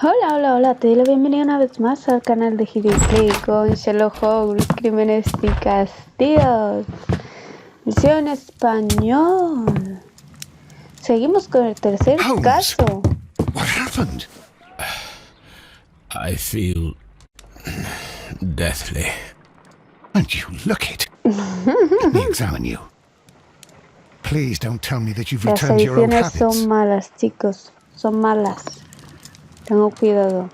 Hola, hola, hola, te doy la bienvenida una vez más al canal de Play con Sherlock Holmes, Crímenes y Castigos, versión español. Seguimos con el tercer Holmes, caso. what happened? I feel deathly. And you look it. Let me examine you. Please don't tell me that you've Las returned to your old ediciones habits. son malas, chicos, son malas. Tengo cuidado.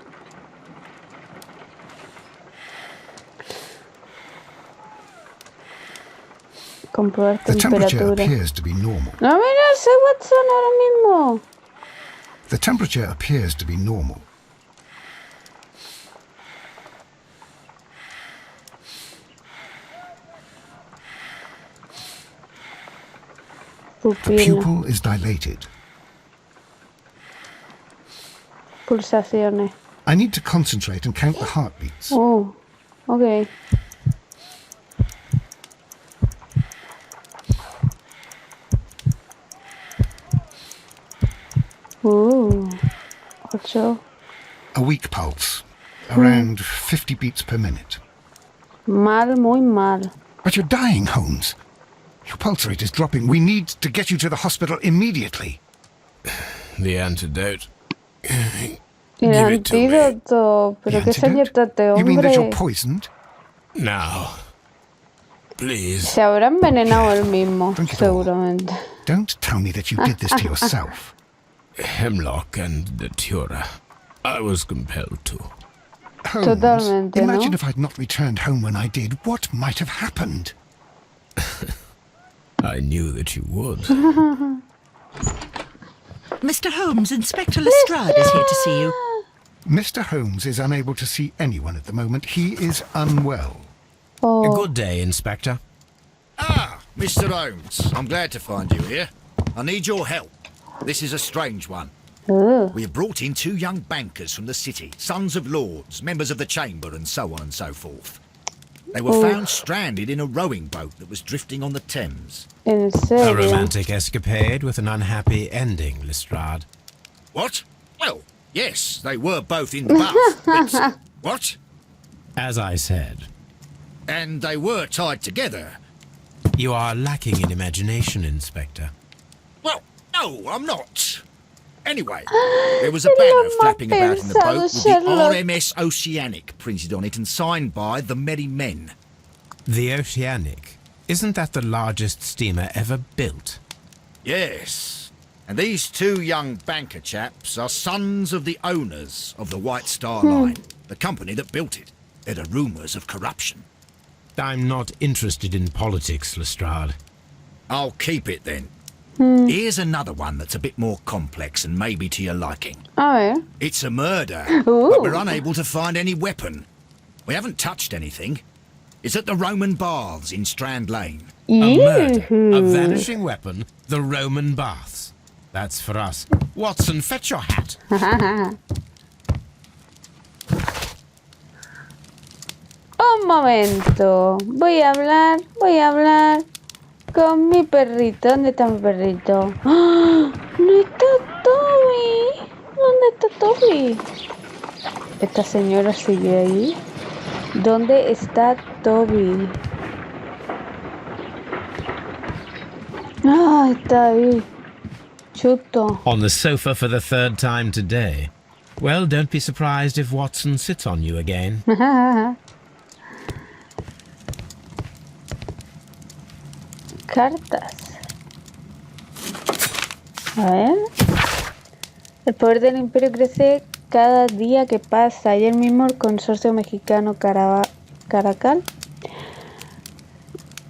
Comprobar The temperature temperatura. appears to be normal. No, mira, soy Watson ahora mismo. The temperature appears to be normal. The Pupila. pupil is dilated. Pulsaciones. I need to concentrate and count the heartbeats. Oh, ok. 8. A weak pulse, around 50 beats per minute. Mal, muy mal. But you're dying, Holmes. Your pulse rate is dropping. We need to get you to the hospital immediately. The antidote. El Give it to me. antídoto. Pero The qué se antidote? inyecta este You mean that you're hombre. poisoned? Now. Please. Se habrá envenenado él mismo, Drink it all. seguramente. Don't tell me that you did this to yourself. Hemlock and datura. I was compelled to. Holmes, Totalmente, imagine ¿no? if I'd not returned home when I did. What might have happened? I knew that you would. Mr. Holmes, Inspector Lestrade is here to see you. Mr. Holmes is unable to see anyone at the moment. He is unwell. Oh, Good day, Inspector. Ah, Mr. Holmes, I'm glad to find you here. I need your help. This is a strange one. We have brought in 2 young bankers from the city, sons of lords, members of the chamber, and so on and so forth. They were found stranded in a rowing boat that was drifting on the Thames. ¿en A serio? romantic escapade with an unhappy ending, Lestrade. What? Well, yes, they were both in the bath. But, what? As I said, And they were tied together. you are lacking in imagination, Inspector. Well, no, I'm not. Anyway, there was a banner flapping about in the boat with the Sherlock. RMS Oceanic printed on it and signed by the Merry Men. The Oceanic. Isn't that the largest steamer ever built? Yes, and these 2 young banker chaps are sons of the owners of the White Star Line, the company that built it. There are rumours of corruption. I'm not interested in politics, Lestrade. I'll keep it then. Here's another one that's a bit more complex and maybe to your liking. A ver. It's a murder, Ooh. but we're unable to find any weapon. We haven't touched anything. It's at the Roman Baths in Strand Lane. A murder, a Ew. vanishing weapon, the Roman baths. That's for us. Watson, fetch your hat. Un momento. Voy a hablar con mi perrito. ¿Dónde está mi perrito? ¡Ah! ¡No está Toby! ¿Dónde está Toby? ¿Esta señora sigue ahí? ¿Dónde está Toby? Ah, está ahí. Chuto. On the sofa for the 3rd time today. Well, don't be surprised if Watson sits on you again. Cartas. A ver. El poder del imperio crece cada día que pasa. Ayer mismo el consorcio mexicano Caracal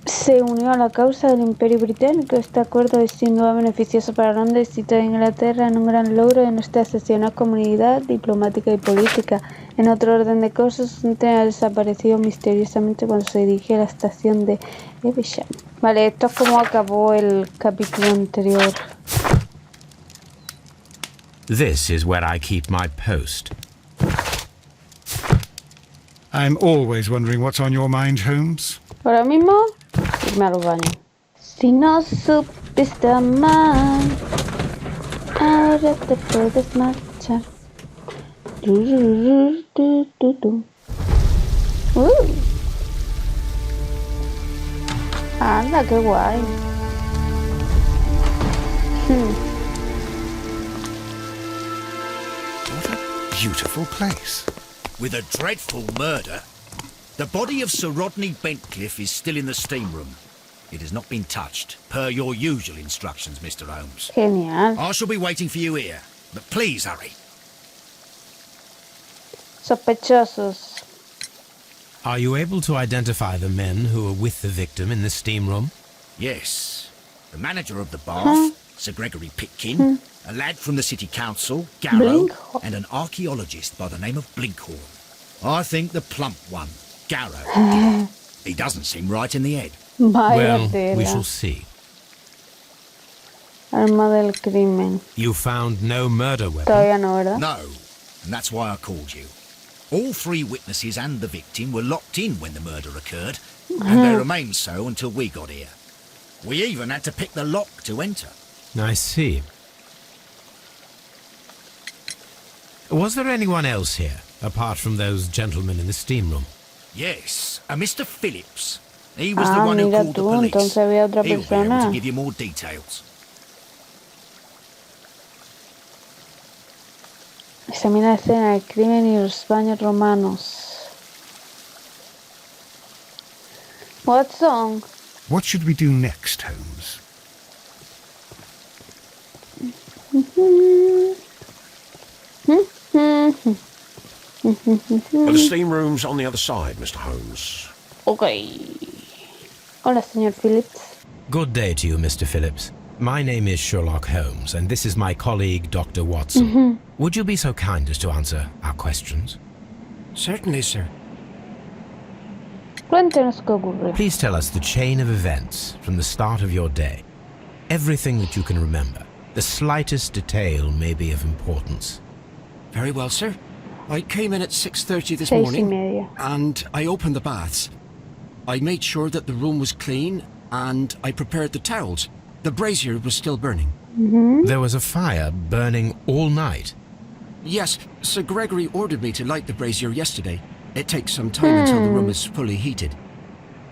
se unió a la causa del imperio británico. Este acuerdo es sin duda beneficioso para Londres y toda Inglaterra, en un gran logro de nuestra excepcional comunidad diplomática y política. En otro orden de cosas, un tren ha desaparecido misteriosamente cuando se dirige a la estación de Evesham. Vale, esto es como acabó el capítulo anterior. This is where I keep my post. I'm always wondering what's on your mind, Holmes. Ahora mismo, irme a los baños. Si no supiste amar, ahora te puedes marchar. Anda, qué guay. What a beautiful place. With a dreadful murder. The body of Sir Rodney Bentcliffe is still in the steam room. It has not been touched, per your usual instructions, Mr. Holmes. Genial. I shall be waiting for you here, but please hurry. Sospechosos. Are you able to identify the men who were with the victim in the steam room? Yes. The manager of the bath, Sir Gregory Pitkin, a lad from the city council, Garrow, Blinkhorn. and an archaeologist by the name of Blinkhorn. I think the plump one, Garrow. He doesn't seem right in the head. Vaya Well, tela. we shall see. Arma del crimen. You found no murder weapon? Todavía no, ¿verdad? No, and that's why I called you. All three witnesses and the victim were locked in when the murder occurred, and they remained so until we got here. We even had to pick the lock to enter. I see. Was there anyone else here, apart from those gentlemen in the steam room? Yes, a Mr. Phillips. He was the one who mira called the tú, police. entonces había otra He'll be able persona. to give you more details. Examina la escena del crimen y los baños romanos. What song? What should we do next, Holmes? Well, the steam room's on the other side, Mr. Holmes. Okay. Hola, señor Phillips. Good day to you, Mr. Phillips. My name is Sherlock Holmes, and this is my colleague, Dr. Watson. Would you be so kind as to answer our questions? Certainly, sir. Cuéntenos qué ocurrió. Please tell us the chain of events from the start of your day. Everything that you can remember. The slightest detail may be of importance. Very well, sir. I came in at 6:30 this 6:30. morning, and I opened the baths. I made sure that the room was clean, and I prepared the towels. The brazier was still burning. There was a fire burning all night. Yes, Sir Gregory ordered me to light the brazier yesterday. It takes some time until the room is fully heated.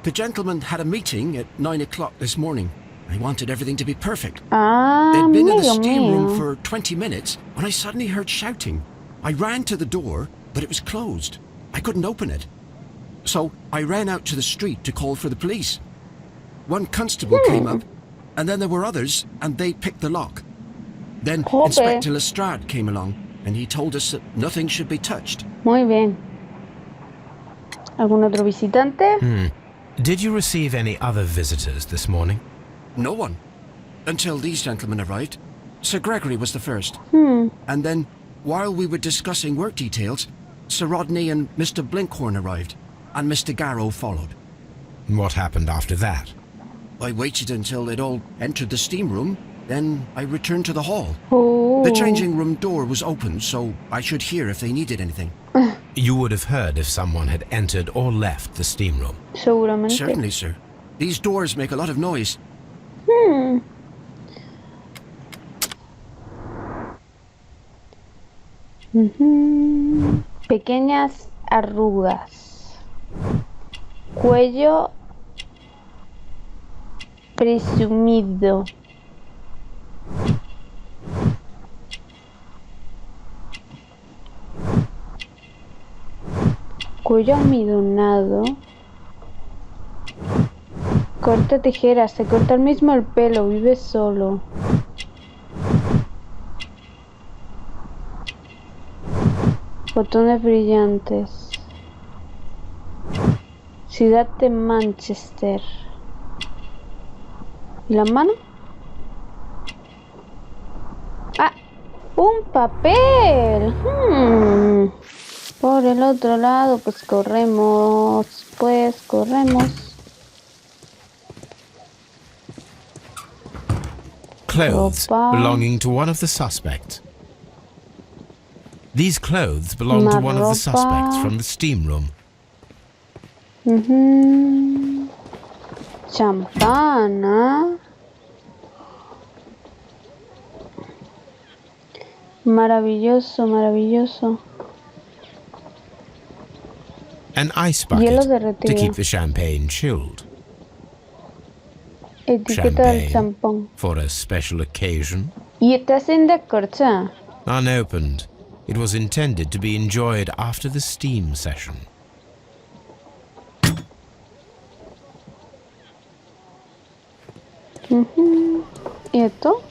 The gentleman had a meeting at 9 o'clock this morning. I wanted everything to be perfect. They'd been in the Amigo steam room mío. for 20 minutes when I suddenly heard shouting. I ran to the door, but it was closed. I couldn't open it. So I ran out to the street to call for the police. One constable came up, and then there were others, and they picked the lock. Then Joder. Inspector Lestrade came along, and he told us that nothing should be touched. Muy bien. ¿Algún otro visitante? Did you receive any other visitors this morning? No one. Until these gentlemen arrived. Sir Gregory was the first. And then, while we were discussing work details, Sir Rodney and Mr. Blinkhorn arrived, and Mr. Garrow followed. What happened after that? I waited until they'd all entered the steam room, then I returned to the hall. Oh. The changing room door was open, so I should hear if they needed anything. You would have heard if someone had entered or left the steam room. Seguramente. Certainly, sir. These doors make a lot of noise. Pequeñas arrugas. Cuello presumido. Cuello almidonado. Corta tijeras, se corta el mismo el pelo, vive solo. Botones brillantes. Ciudad de Manchester. ¿Y la mano? ¡Ah! ¡Un papel! Por el otro lado, pues corremos. Clothes Ropa. belonging to one of the suspects. These clothes belong to one of the Una ropa. suspects from the steam room. Champana. Maravilloso, maravilloso. An ice Hielo bucket to derretido. keep the champagne chilled. Etiqueta del Champagne champón. for a special occasion. Y está sin descorchar. Unopened. It was intended to be enjoyed after the steam session. ¿Y esto?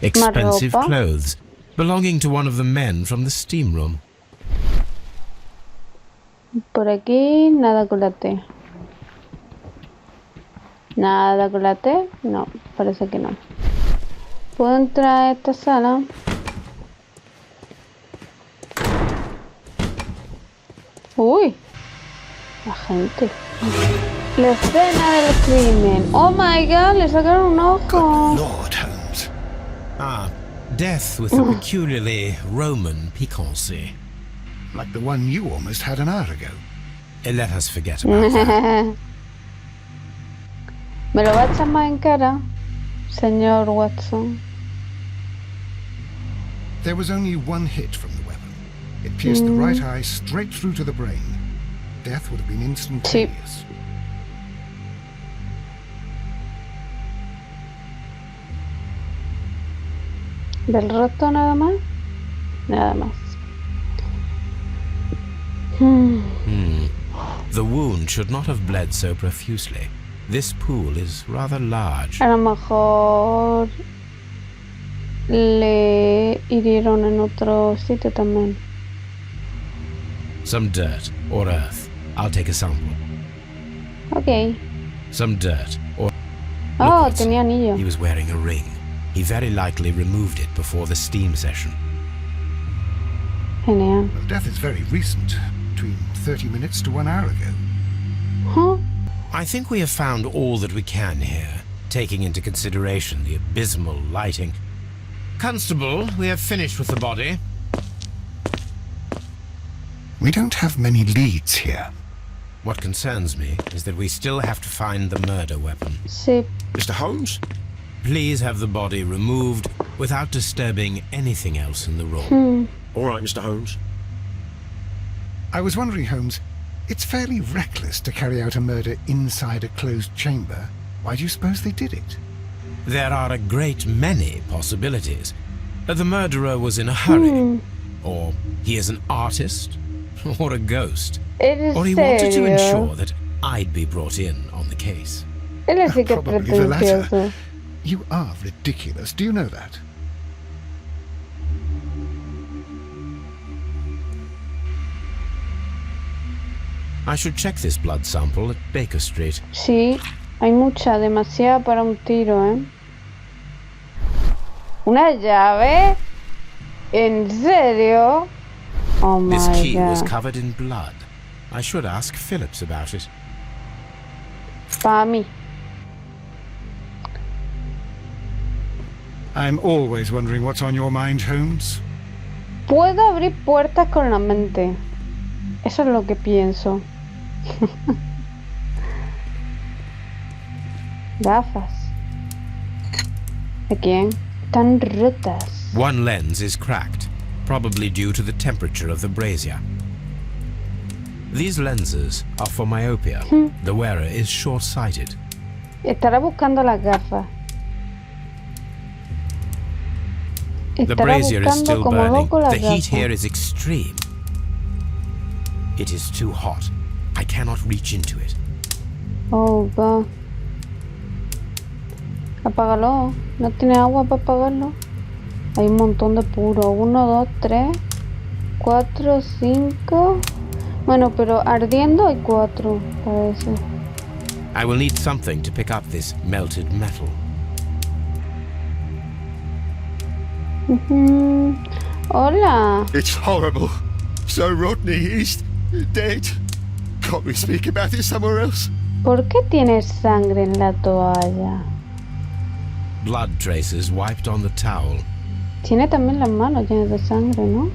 Expensive ropa. clothes belonging to one of the men from the steam room. Por aquí nada con la T. ¿Nada con la T? No, parece que no. ¿Puedo entrar a esta sala? Uy, la gente. La escena del crimen. Oh my god, le sacaron un ojo. Lord, Holmes. Ah, death with a peculiarly Roman piquancy. Like the one you almost had an hour ago. Let us forget about that. ¿Me lo va a echar más en cara, señor Watson? There was only one hit from the weapon. It pierced the right eye straight through to the brain. Death would have been instantaneous. ¿Del resto nada más? Nada más. The wound should not have bled so profusely. This pool is rather large. A lo mejor le hirieron en otro sitio también. Some dirt or earth. I'll take a sample. Ok. Some dirt or... Oh, Look, Watson, tenía anillo. He was wearing a ring. He very likely removed it before the steam session. Genial. Well, death is very recent. Between 30 minutes to 1 hour ago. Huh? I think we have found all that we can here, taking into consideration the abysmal lighting. Constable, we have finished with the body. We don't have many leads here. What concerns me is that we still have to find the murder weapon. Sí. Mr. Holmes? Please have the body removed without disturbing anything else in the room. All right, Mr. Holmes. I was wondering, Holmes, it's fairly reckless to carry out a murder inside a closed chamber. Why do you suppose they did it? There are a great many possibilities. The murderer was in a hurry, or he is an artist, or a ghost, ¿Eres or he wanted to serio? ensure that I'd be brought in on the case. Él sí que es Probably the latter. pretencioso. You are ridiculous. Do you know that? I should check this blood sample at Baker Street. Sí, hay mucha, demasiada para un tiro, ¿eh? ¿Una llave? ¿En serio? Oh my This key was god. covered in blood. I should ask Phillips about it. Pa' mí. I'm always wondering what's on your mind, Holmes. Puedo abrir puertas con la mente. Eso es lo que pienso. Gafas. ¿De quién? Están rotas. One lens is cracked, probably due to the temperature of the brazier. These lenses are for myopia. The wearer is short-sighted. Estará buscando las gafas. The Estará brazier is buscando still como burning. loco las The heat gafas. here is extreme. It is too hot. I cannot reach into it. Oh, God. Apágalo. ¿No tiene agua para apagarlo? Hay un montón de puro. 1, 2, 3, 4, 5. Bueno, pero ardiendo hay 4, parece. I will need something to pick up this melted metal. Hola. It's horrible. So Rodney is dead. Can't we speak about it somewhere else? ¿Por qué tienes sangre en la toalla? Blood traces wiped on the towel. Tiene también las manos llenas de sangre, ¿no?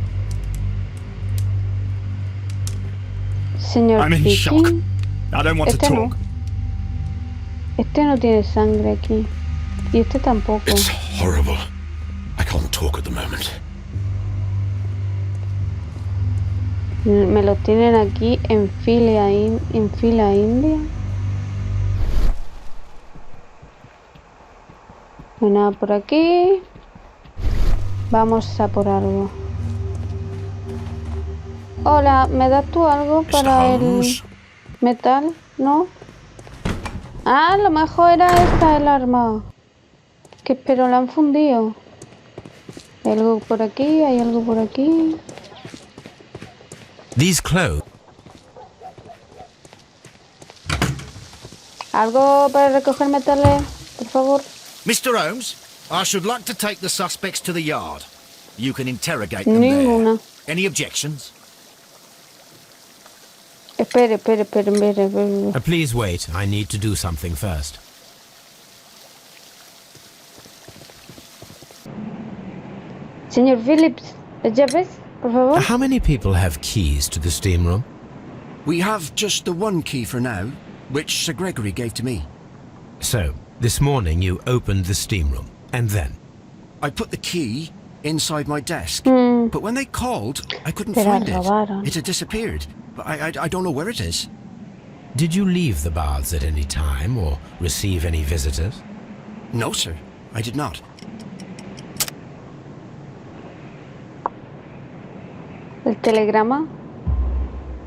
Señor I'm in Pickyn, shock. I don't want to Este no. talk. Este no tiene sangre aquí. Y este tampoco. It's horrible. I can't talk at the moment. Me lo tienen aquí en fila india. No hay nada por aquí. Vamos a por algo. Hola, ¿me das tú algo para el metal? ¿No? Ah, a lo mejor era esta el arma. Que pero la han fundido. Hay algo por aquí, hay algo por aquí. These clothes. ¿Algo para recoger metales, por favor? Mr. Holmes, I should like to take the suspects to the yard. You can interrogate them Ninguna. there. Any objections? Espere. Please wait. I need to do something first. Señor Phillips, ¿las llaves, por favor? How many people have keys to the steam room? We have just the one key for now, which Sir Gregory gave to me. So, this morning you opened the steam room, and then? I put the key inside my desk, but when they called, I couldn't find it. It had disappeared. I don't know where it is. Did you leave the baths at any time or receive any visitors? No, sir, I did not. El telegrama.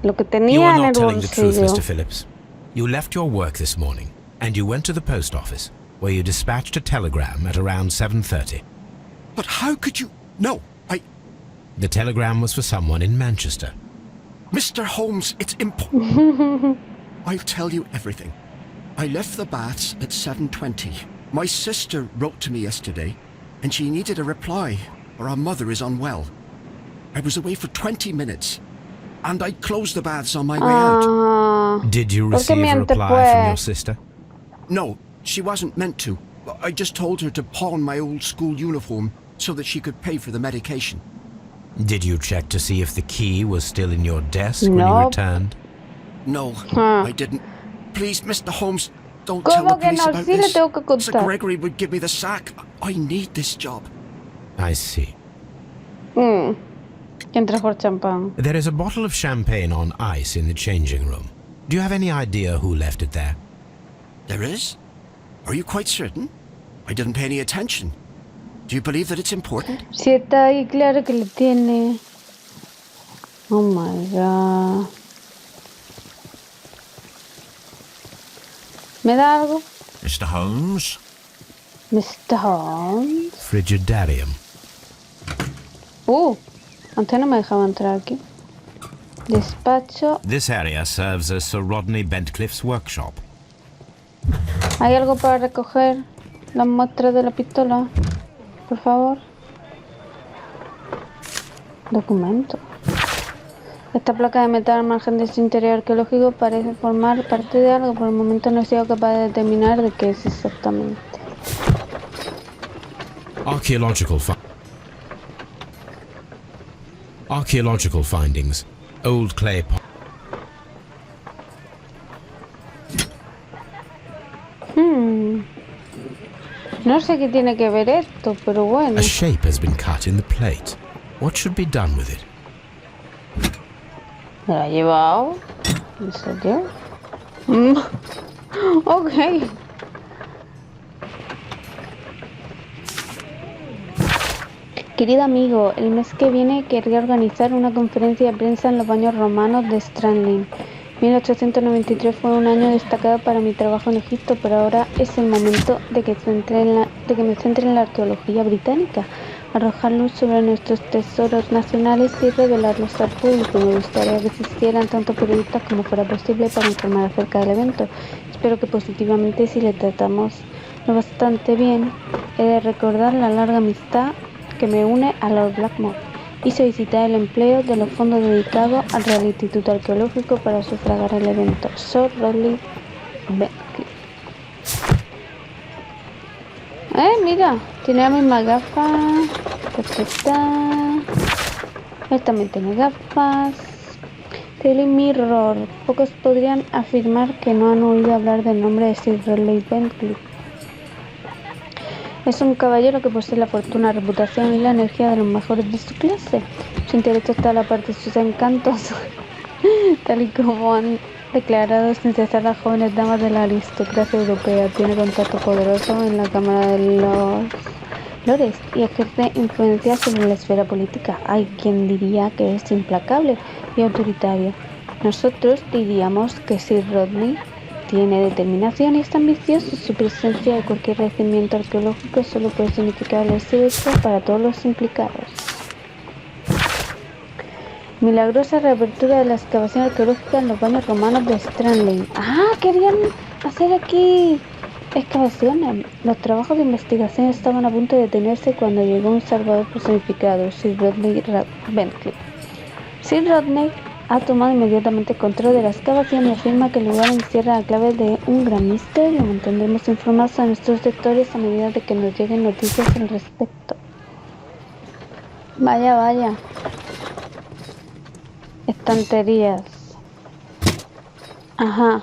Lo que You tenía are en el not telling the truth, bolsillo. Mr. Phillips. You left your work this morning, and you went to the post office, where you dispatched a telegram at around 7:30. But how could you... No, The telegram was for someone in Manchester. Mr. Holmes, it's impossible. I'll tell you everything. I left the baths at 7:20. My sister wrote to me yesterday, and she needed a reply, or our mother is unwell. I was away for 20 minutes, and I closed the baths on my way out. Ah, Did you ¿por qué receive a miente, reply from your pues? sister? No, she wasn't meant to. I just told her to pawn my old school uniform so that she could pay for the medication. Did you check to see if the key was still in your desk when you No. returned? No, Ah. I didn't. Please, Mr. Holmes, don't tell the ¿Cómo que police no? about Sí le this. tengo que Sir contar. Gregory would give me the sack. I need this job. I see. ¿Quién trajo el champán? There is a bottle of champagne on ice in the changing room. Do you have any idea who left it there? There is? Are you quite certain? I didn't pay any attention. Do you believe that it's important? Si está ahí, claro que lo tiene. Oh my god. ¿Me da algo? Mr. Holmes? Mr. Holmes. Frigidarium. Antes no me dejaba entrar aquí. Despacho. This area serves as Sir Rodney Bentcliffe's workshop. ¿Hay algo para recoger las muestras de la pistola? Por favor. Documento. Esta placa de metal al margen de su interior arqueológico parece formar parte de algo. Por el momento no he sido capaz de determinar de qué es exactamente. Archaeological findings. Old clay pot. No sé qué tiene que ver esto, pero bueno. A shape has been cut in the plate. What should be done with it? ¿Me la ha llevado? ¿En serio? Ok. Querido amigo, el mes que viene querría organizar una conferencia de prensa en los baños romanos de Strandling. 1893 fue un año destacado para mi trabajo en Egipto, pero ahora es el momento de que me centre en la arqueología británica, arrojar luz sobre nuestros tesoros nacionales y revelarlos al público. Me gustaría que existieran tanto periodistas como fuera posible para informar acerca del evento. Espero que positivamente, si le tratamos lo bastante bien, he de recordar la larga amistad que me une a Lord Blackmore y solicitar el empleo de los fondos dedicados al Real Instituto Arqueológico para sufragar el evento. Sir Rodney Bentcliffe. Mira, tiene las mismas gafas. Él también tiene gafas. Daily Mirror. Pocos podrían afirmar que no han oído hablar del nombre de Sir Rodney Bentcliffe. Es un caballero que posee la fortuna, reputación y la energía de los mejores de su clase. Su intelecto está a la parte de sus encantos, tal y como han declarado sin cesar las jóvenes damas de la aristocracia europea. Tiene contacto poderoso en la Cámara de los Lores y ejerce influencia sobre la esfera política. Hay quien diría que es implacable y autoritario. Nosotros diríamos que Sir Rodney tiene determinación y es ambicioso. Su presencia de cualquier yacimiento arqueológico solo puede significar el éxito para todos los implicados. Milagrosa reapertura de la excavación arqueológica en los baños romanos de Stanley. ¡Ah! Querían hacer aquí excavaciones. Los trabajos de investigación estaban a punto de detenerse cuando llegó un salvador personificado, Sir Rodney Bentley. Sir Rodney ha tomado inmediatamente control de la excavación y afirma que el lugar encierra la clave de un gran misterio. Mantendremos informados a nuestros lectores a medida de que nos lleguen noticias al respecto. Vaya, vaya. Estanterías. Ajá.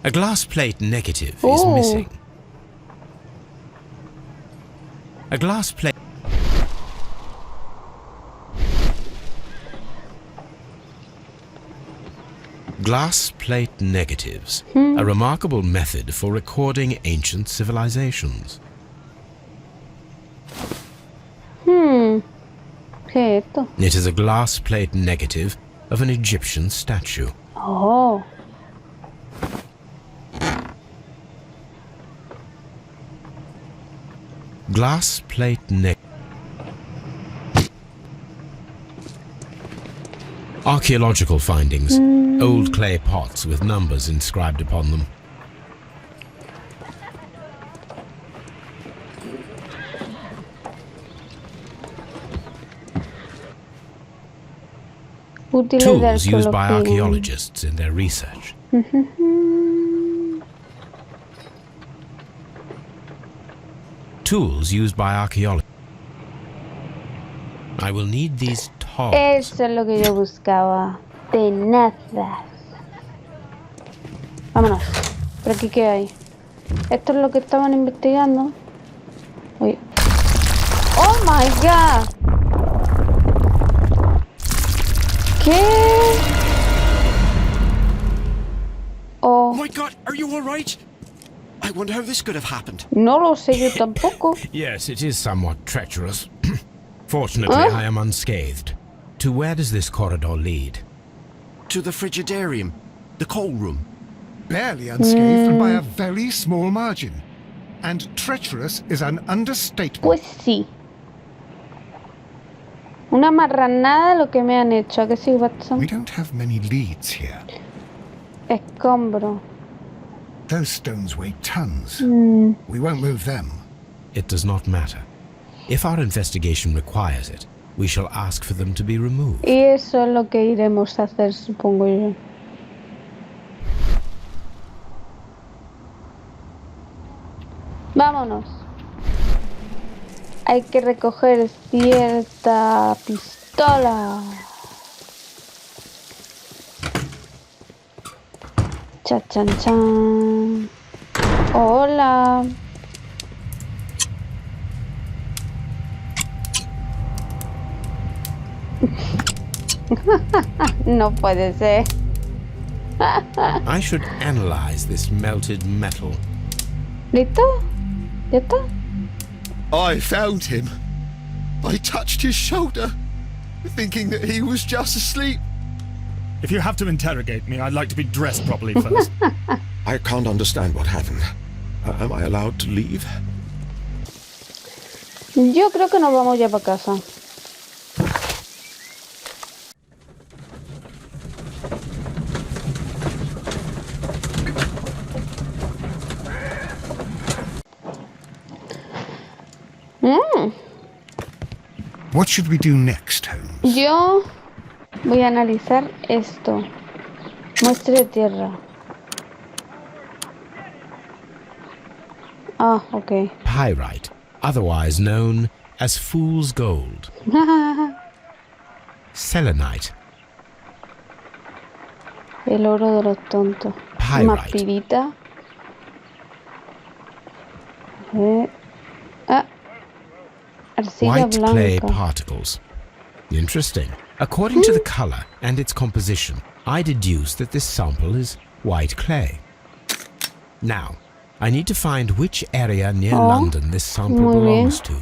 A glass plate negative is missing. A glass plate. Glass plate negatives, a remarkable method for recording ancient civilizations. ¿Qué es esto? It is a glass plate negative of an Egyptian statue. Oh. Glass plate negative. Archaeological findings. Old clay pots with numbers inscribed upon them. Tools used by archaeologists in their research. Tools used by archaeologists. I will need these tongs. Eso es lo que yo buscaba. Tenazas. Vámonos. ¿Por aquí qué hay? Esto es lo que estaban investigando. Uy. ¡Oh my god! ¿Qué? Oh my God, are you all right? I wonder how this could have happened. No lo sé yo tampoco. Yes, it is somewhat treacherous. Fortunately, I am unscathed. To where does this corridor lead? To the frigidarium, the coal room. Barely unscathed by a very small margin. And treacherous is an understatement. Pues sí. Una marranada lo que me han hecho. ¿A que sí, Watson? We don't have many leads here. Escombro. Those stones weigh tons. We won't move them. It does not matter. If our investigation requires it, we shall ask for them to be removed. Y eso es lo que iremos a hacer, supongo yo. Vámonos. Hay que recoger cierta pistola. Cha chan chan. Hola. No puede ser. I should analyze this melted metal. ¿Listo? ¿Ya está? I found him. I touched his shoulder, thinking that he was just asleep. If you have to interrogate me, I'd like to be dressed properly first. I can't understand what happened. Am I allowed to leave? Yo creo que nos vamos ya para casa. What should we do next, Holmes? Yo voy a analizar esto. Muestra de tierra. Ah, ok. Pyrite, otherwise known as fool's gold. Selenite. El oro de los tontos. Más Pyrite. pirita. Ah. Arcilla White clay blanca. particles. Interesting. According to the color and its composition, I deduce that this sample is white clay. Now, I need to find which area near London this sample muy belongs to.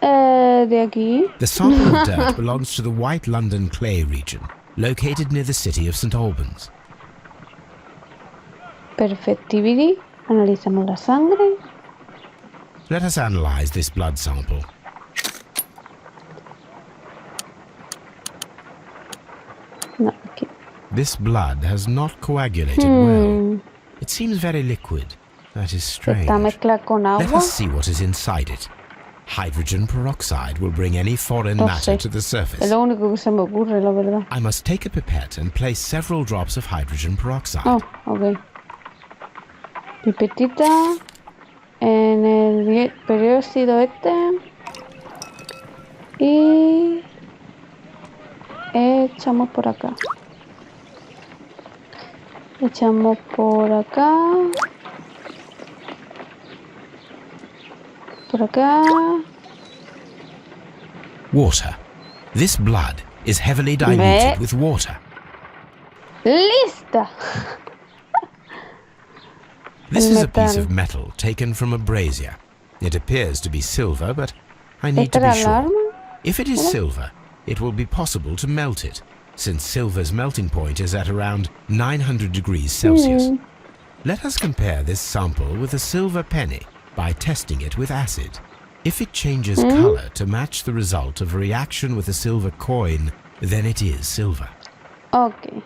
De aquí. The sample of dirt belongs to the White London clay region, located near the city of St. Albans. Perfectibili. Analizamos la sangre. Let us analyze this blood sample. No, aquí. This blood has not coagulated well. It seems very liquid. That is strange. Está mezclada con Let agua. us see what is inside it. Hydrogen peroxide will bring any foreign matter sé. to the Es surface. lo único que se me ocurre, la verdad. I must take a pipette and place several drops of hydrogen peroxide. Oh, ok. Pipetita en el peróxido este. Y echamos por acá. Echamos por acá. Por acá. Water. This blood is heavily diluted with water. ¡Lista! This El is a piece metal. of metal taken from a brazier. It appears to be silver, but I need ¿Esta to be era el sure. arma? If it is silver, it will be possible to melt it, since silver's melting point is at around 900 degrees Celsius. Let us compare this sample with a silver penny by testing it with acid. If it changes color to match the result of a reaction with a silver coin, then it is silver. Ok.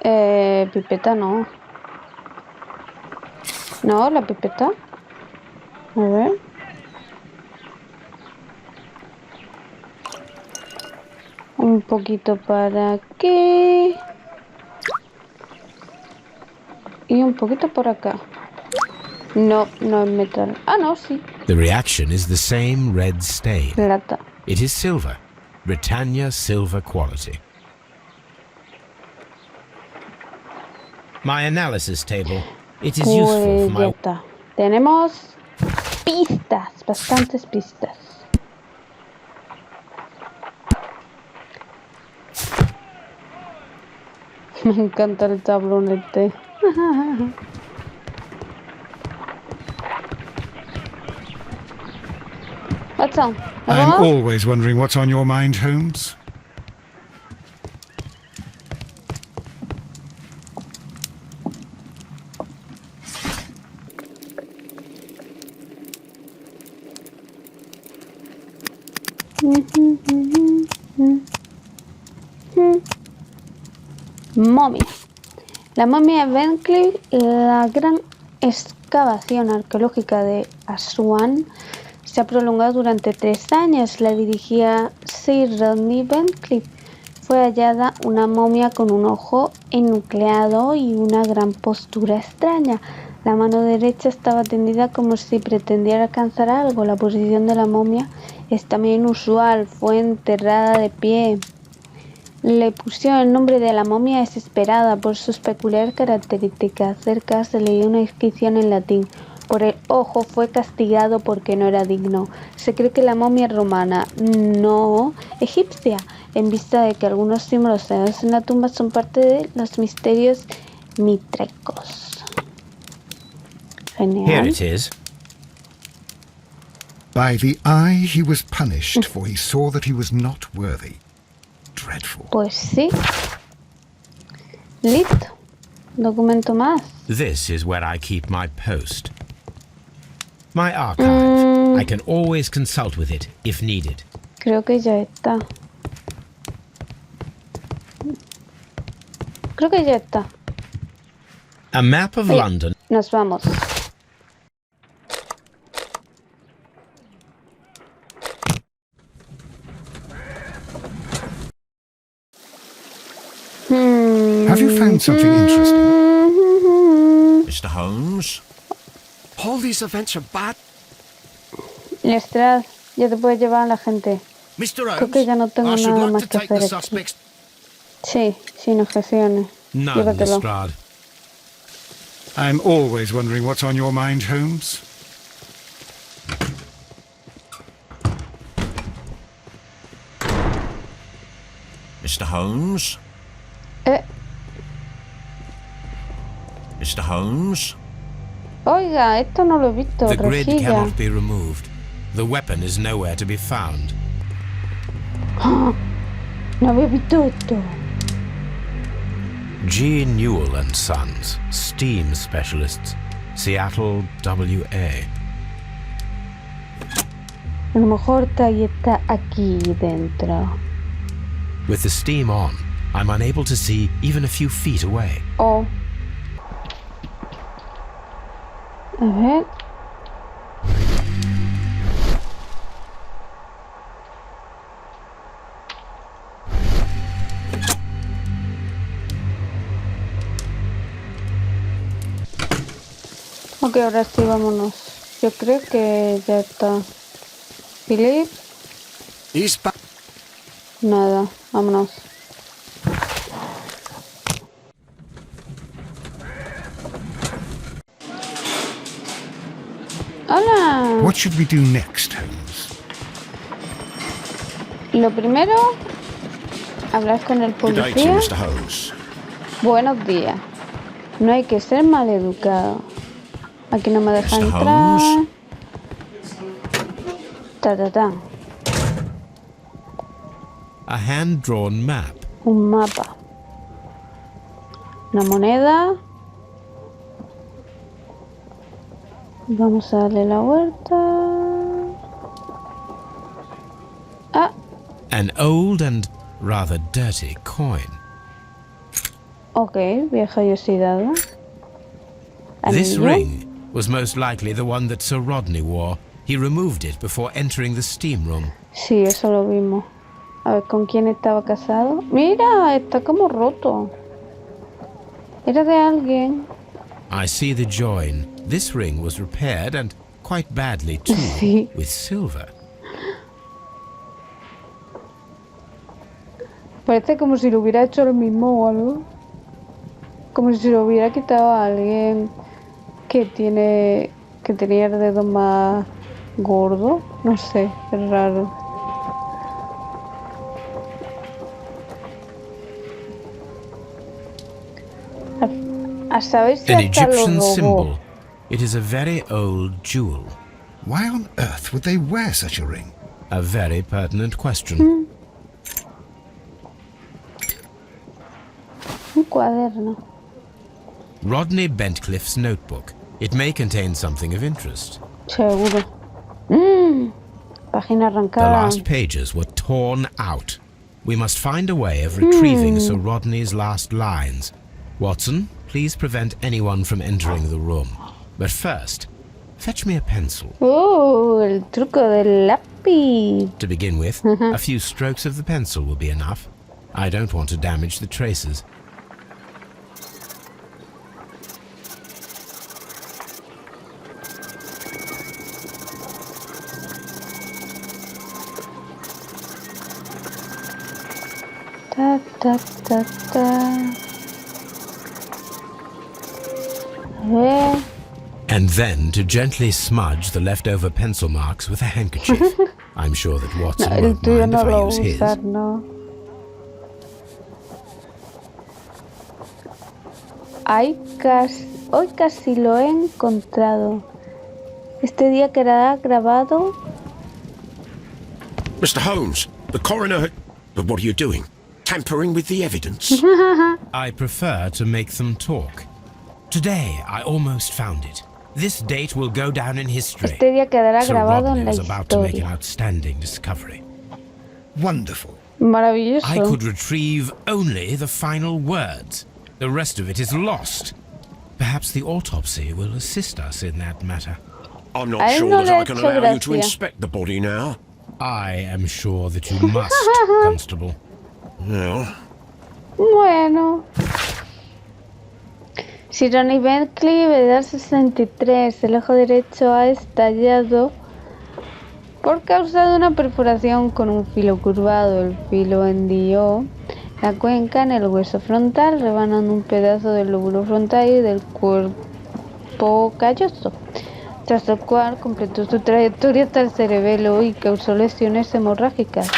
Pipeta no. No, la pipeta. A ver. Un poquito para aquí. Y un poquito por acá. No, no es metal. Ah, no, sí. The reaction is the same red stain. Plata. It is silver. Britannia silver quality. My analysis table. It is useful Pues for ya my... está. Tenemos pistas, bastantes pistas. Me encanta el tablón este. What's on? I'm ¿Algo? always wondering what's on your mind, Holmes. Momia. La momia de Bentley, la gran excavación arqueológica de Asuán, se ha prolongado durante 3 años. La dirigía Sir Rodney Bentley. Fue hallada una momia con un ojo enucleado y una gran postura extraña. La mano derecha estaba tendida como si pretendiera alcanzar algo. La posición de la momia es también inusual. Fue enterrada de pie. Le pusieron el nombre de la momia desesperada por sus peculiares características. Cerca se leía una inscripción en latín. Por el ojo fue castigado porque no era digno. Se cree que la momia es romana, no egipcia, en vista de que algunos símbolos hallados en la tumba son parte de los misterios mitrecos. Here Genial. it is. By the eye he was punished, for he saw that he was not worthy. Dreadful. Pues sí. Listo. Documento más. This is where I keep my post. My archive. I can always consult with it if needed. Creo que ya está. Creo que ya está. A map of London. Nos vamos. Have you found something interesting? Mr. Holmes? All these events are bad. Lestrade, ya te puedes llevar a la gente. Mr. Creo que ya no Holmes, tengo I should nada like más to que take the hacer aquí. suspects. Sí, sin objeciones. None, Llévatelo. Lestrade. I'm always wondering what's on your mind, Holmes. Mr. Holmes? Mr. Holmes? Oiga, esto no lo he visto. The grid Rejilla. cannot be removed. The weapon is nowhere to be found. No había visto esto. G. Newell and Sons, steam specialists, Seattle, WA. A lo mejor Tay está aquí dentro. With the steam on, I'm unable to see even a few feet away. Oh. A ver. Ok, ahora sí, vámonos. Yo creo que ya está. Philip, nada, vámonos. Hola. What should we do next, Holmes? Lo primero, hablar con el Good day to policía. you, Mr. Holmes. Buenos días. No hay que ser maleducado. Aquí no me deja Mr. entrar. Holmes? Ta, ta, ta. A hand-drawn map. Un mapa. Una moneda. Vamos a darle la vuelta. Ah, An old and rather dirty coin. ok, vieja y oxidada. This Anillo. ring was most likely the one that Sir Rodney wore. He removed it before entering the steam room. Sí, eso lo vimos. A ver, ¿con quién estaba casado? Mira, está como roto. Era de alguien. I see the join. This ring was repaired and quite badly too, Sí. with silver. Parece como si lo hubiera hecho el mismo o algo. Como si se lo hubiera quitado a alguien que tenía el dedo más gordo. No sé, es raro. A saber si An hasta lo Egyptian robó. symbol. It is a very old jewel. Why on earth would they wear such a ring? A very pertinent question. Un cuaderno. Rodney Bentcliffe's notebook. It may contain something of interest. Seguro. Página The arrancada. last pages were torn out. We must find a way of retrieving Sir Rodney's last lines. Watson, please prevent anyone from entering the room. But first, fetch me a pencil. El truco del lápiz. To begin with, a few strokes of the pencil will be enough. I don't want to damage the traces. Ta, ta, ta, ta. A ver. And then to gently smudge the leftover pencil marks with a handkerchief. I'm sure that No, Watson el won't tuyo mind no if I lo use his. usar, no. Hoy casi lo he encontrado. Este día quedará grabado. Mr. Holmes, the coroner... But what are you doing? Tampering with the evidence? I prefer to make them talk. Today, I almost found it. This date will go down in history. Este día quedará Sir grabado Rodney en la was about to make an historia. outstanding discovery. Wonderful. Maravilloso. I could retrieve only the final words. The rest of it is lost. Perhaps the autopsy will assist us in that matter. I'm not A él sure no that le I ha can hecho allow you to gracia. inspect the body now. I am sure that you must, Constable. Well, Bueno. Si Ronnie Bentley, edad 63, el ojo derecho ha estallado por causa de una perforación con un filo curvado. El filo hendió la cuenca en el hueso frontal, rebanando un pedazo del lóbulo frontal y del cuerpo tipo calloso, tras el cual completó su trayectoria hasta el cerebelo y causó lesiones hemorrágicas.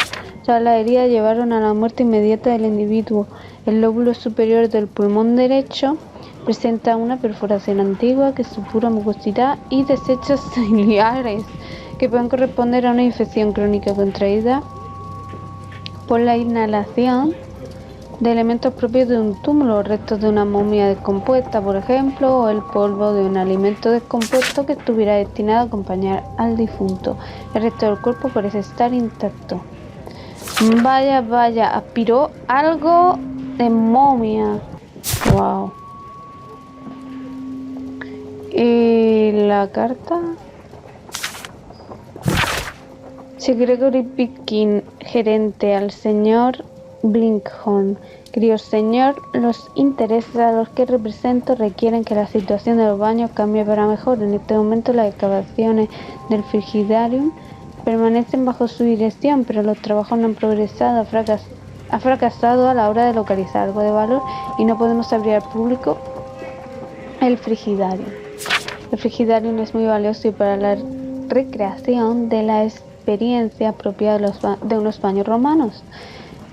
Tras la herida llevaron a la muerte inmediata del individuo. El lóbulo superior del pulmón derecho presenta una perforación antigua que supura mucosidad y desechos ciliares que pueden corresponder a una infección crónica contraída por la inhalación de elementos propios de un túmulo, restos de una momia descompuesta, por ejemplo, o el polvo de un alimento descompuesto que estuviera destinado a acompañar al difunto. El resto del cuerpo parece estar intacto. Vaya, vaya, aspiró algo de momia. Wow. ¿Y la carta? Si Gregory Pitkin, gerente, al señor Blinkhorn. Querido señor, los intereses a los que represento requieren que la situación de los baños cambie para mejor. En este momento las excavaciones del frigidarium permanecen bajo su dirección, pero los trabajos no han progresado, ha fracasado a la hora de localizar algo de valor y no podemos abrir al público el frigidarium. El frigidarium es muy valioso y para la recreación de la experiencia propia de unos baños romanos.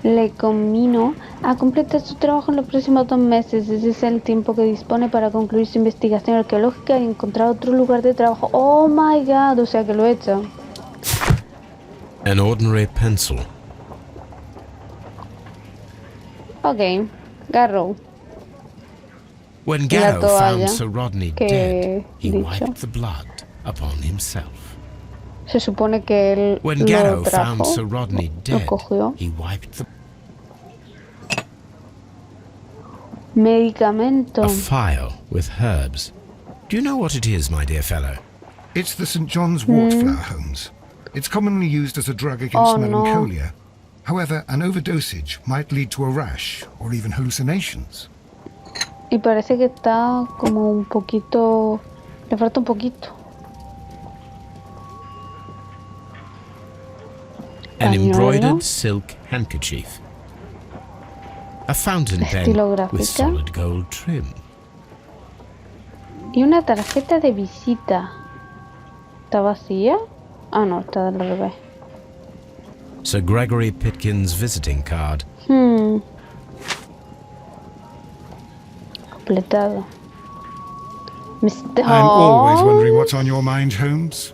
Le conmino a completar su trabajo en los próximos 2 meses. Ese es el tiempo que dispone para concluir su investigación arqueológica y encontrar otro lugar de trabajo. Oh my god, o sea que lo he hecho. An ordinary pencil. Ok, Garrow. When La Garrow toalla found Sir Rodney que dead, he he dicho. wiped the blood upon himself. Se supone que él When lo Garrow trajo, found Sir Rodney lo dead, cogió. he wiped the Medicamento. a phial with herbs. Do you know what it is, my dear fellow? It's the St. John's wort flower, Holmes. It's commonly used as a drug against Oh, no. melancholia. However, an overdosage might lead to a rash or even hallucinations. Y parece que está como un poquito... Le falta un poquito. An Pañuelo. embroidered silk handkerchief. A fountain pen Estilográfica. with solid gold trim. Y una tarjeta de visita. ¿Está vacía? Ah, no, está al revés. Sir Gregory Pitkin's visiting card. Completado. I'm always wondering what's on your mind, Holmes.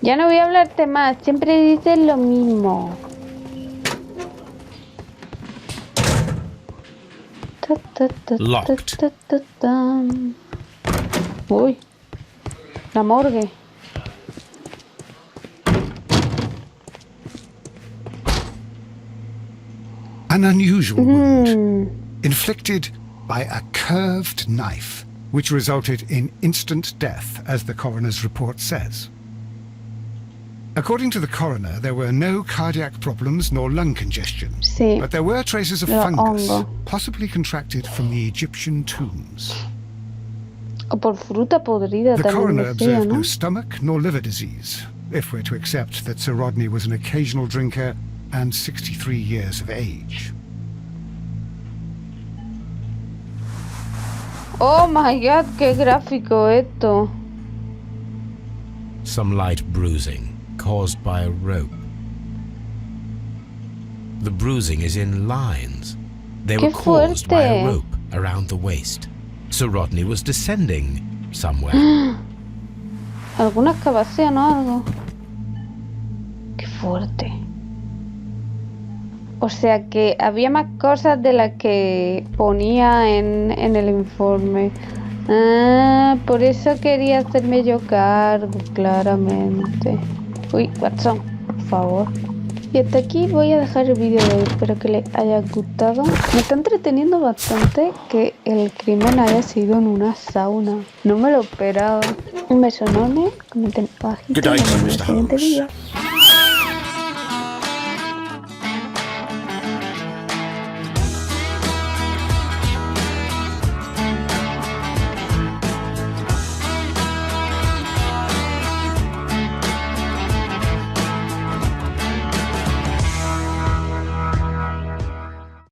Ya no voy a hablarte más. Siempre dices lo mismo. Locked. Uy. La morgue. An unusual wound, inflicted by a curved knife, which resulted in instant death, as the coroner's report says. According to the coroner, there were no cardiac problems nor lung congestion, Sí. but there were traces of Lo fungus, hongo. possibly contracted from the Egyptian tombs. O por fruta podrida The también coroner decía, observed ¿no? no stomach nor liver disease, if we're to accept that Sir Rodney was an occasional drinker and 63 years of age. Oh my god, qué gráfico esto. Some light bruising caused by a rope. The bruising is in lines. They ¡Qué were caused by a fuerte! rope around the waist. Sir Rodney was descending somewhere. ¿Alguna excavación o algo? Qué fuerte. O sea que había más cosas de las que ponía en el informe. Ah, por eso quería hacerme yo cargo, claramente. Uy, Watson, por favor. Y hasta aquí voy a dejar el vídeo de hoy. Espero que les haya gustado. Me está entreteniendo bastante que el crimen haya sido en una sauna. No me lo esperaba. Un beso enorme. Comenten bajito. Good day, Nos vemos en el Mr. siguiente Holmes. vídeo.